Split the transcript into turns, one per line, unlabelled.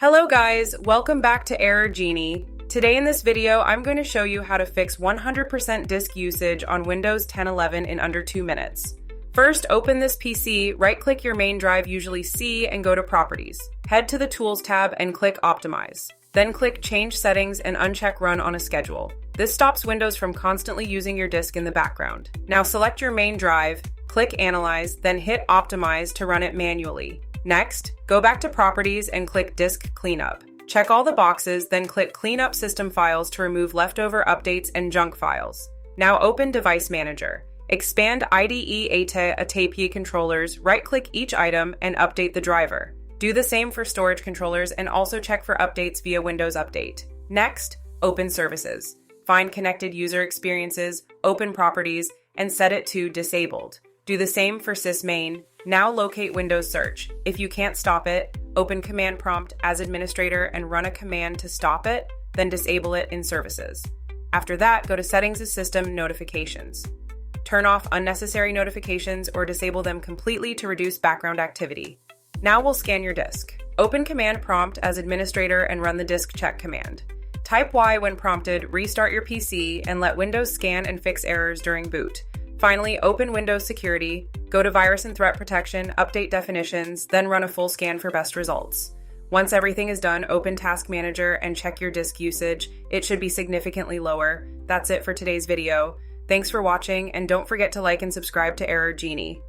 Hello guys, welcome back to Genie. Today in this video, I'm going to show you how to fix 100% disk usage on Windows 10-11 in under 2 minutes. First, open this PC, right-click your main drive, usually C, and go to Properties. Head to the Tools tab and click Optimize. Then click Change Settings and uncheck Run on a Schedule. This stops Windows from constantly using your disk in the background. Now select your main drive, click Analyze, then hit Optimize to run it manually. Next, go back to Properties and click Disk Cleanup. Check all the boxes, then click Clean Up System Files to remove leftover updates and junk files. Now open Device Manager. Expand IDE ATA controllers, right-click each item, and update the driver. Do the same for storage controllers and also check for updates via Windows Update. Next, open Services. Find Connected User Experiences, open Properties, and set it to Disabled. Do the same for SysMain. Now locate Windows Search. If you can't stop it, open Command Prompt as administrator and run a command to stop it, then disable it in Services. After that, go to Settings of System Notifications. Turn off unnecessary notifications or disable them completely to reduce background activity. Now we'll scan your disk. Open Command Prompt as administrator and run the disk check command. Type Y when prompted, restart your PC, and let Windows scan and fix errors during boot. Finally, open Windows Security, go to Virus and Threat Protection, update definitions, then run a full scan for best results. Once everything is done, open Task Manager and check your disk usage. It should be significantly lower. That's it for today's video. Thanks for watching, and don't forget to like and subscribe to Genie.